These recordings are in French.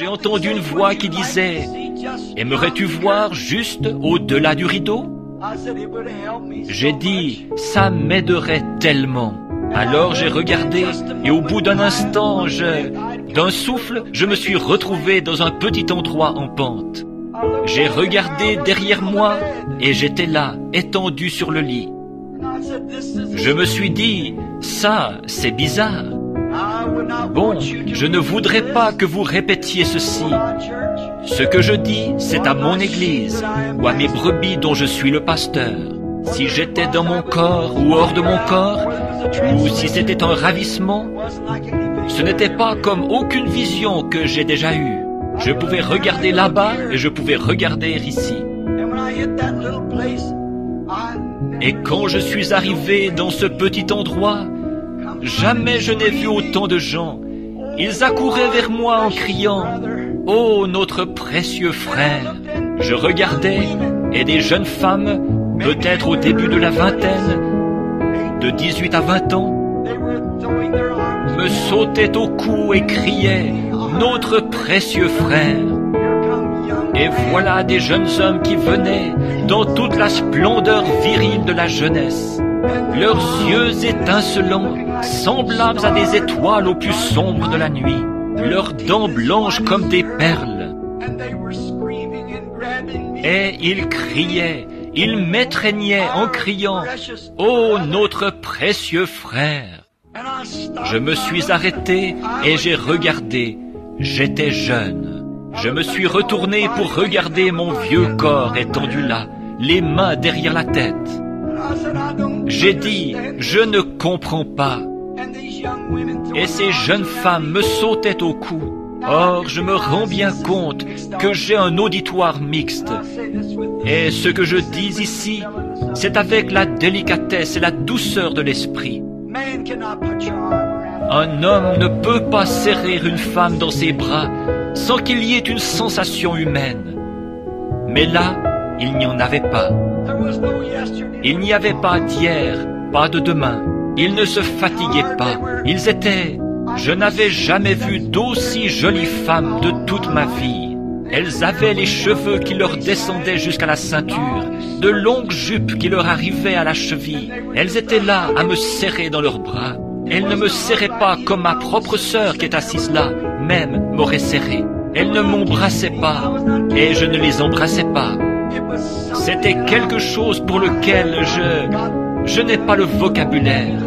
j'ai entendu une voix qui disait, « Aimerais-tu voir juste au-delà du rideau ?» J'ai dit, « Ça m'aiderait tellement. » Alors j'ai regardé, et au bout d'un instant, d'un souffle, je me suis retrouvé dans un petit endroit en pente. J'ai regardé derrière moi, et j'étais là, étendu sur le lit. Je me suis dit, ça, c'est bizarre. Bon, je ne voudrais pas que vous répétiez ceci. Ce que je dis, c'est à mon église, ou à mes brebis dont je suis le pasteur. Si j'étais dans mon corps ou hors de mon corps, ou si c'était un ravissement, ce n'était pas comme aucune vision que j'ai déjà eue. Je pouvais regarder là-bas et je pouvais regarder ici. Et quand je suis arrivé dans ce petit endroit, jamais je n'ai vu autant de gens. Ils accouraient vers moi en criant « Oh, notre précieux frère !» Je regardais et des jeunes femmes, peut-être au début de la vingtaine, de 18 à 20 ans, me sautaient au cou et criaient « Notre précieux frère !» Et voilà des jeunes hommes qui venaient dans toute la splendeur virile de la jeunesse, leurs yeux étincelants, semblables à des étoiles au plus sombre de la nuit, leurs dents blanches comme des perles. Et ils criaient, ils m'étreignaient en criant « Oh, notre précieux frère !» Je me suis arrêté et j'ai regardé. J'étais jeune. Je me suis retourné pour regarder mon vieux corps étendu là, les mains derrière la tête. J'ai dit, je ne comprends pas. Et ces jeunes femmes me sautaient au cou. Or, je me rends bien compte que j'ai un auditoire mixte. Et ce que je dis ici, c'est avec la délicatesse et la douceur de l'esprit. Un homme ne peut pas serrer une femme dans ses bras sans qu'il y ait une sensation humaine. Mais là, il n'y en avait pas. Il n'y avait pas d'hier, pas de demain. Ils ne se fatiguaient pas. Ils étaient... Je n'avais jamais vu d'aussi jolies femmes de toute ma vie. Elles avaient les cheveux qui leur descendaient jusqu'à la ceinture, de longues jupes qui leur arrivaient à la cheville. Elles étaient là à me serrer dans leurs bras. Elles ne me serraient pas comme ma propre sœur qui est assise là, même m'aurait serré. Elles ne m'embrassaient pas, et je ne les embrassais pas. C'était quelque chose pour lequel je n'ai pas le vocabulaire.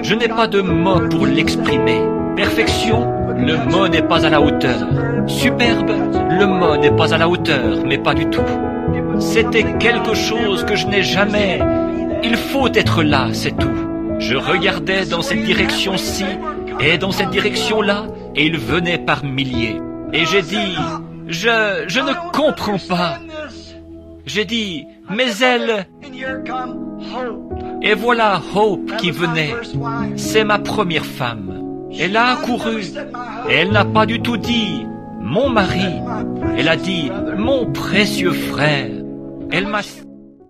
Je n'ai pas de mots pour l'exprimer. Perfection, le mot n'est pas à la hauteur. Superbe, le mot n'est pas à la hauteur, mais pas du tout. C'était quelque chose que je n'ai jamais... Il faut être là, c'est tout. Je regardais dans cette direction-ci et dans cette direction-là, et ils venaient par milliers. Et j'ai dit, je ne comprends pas. J'ai dit, mais elle... Et voilà Hope qui venait. C'est ma première femme. Elle a accouru. Et elle n'a pas du tout dit, mon mari. Elle a dit, mon précieux frère. Elle m'a...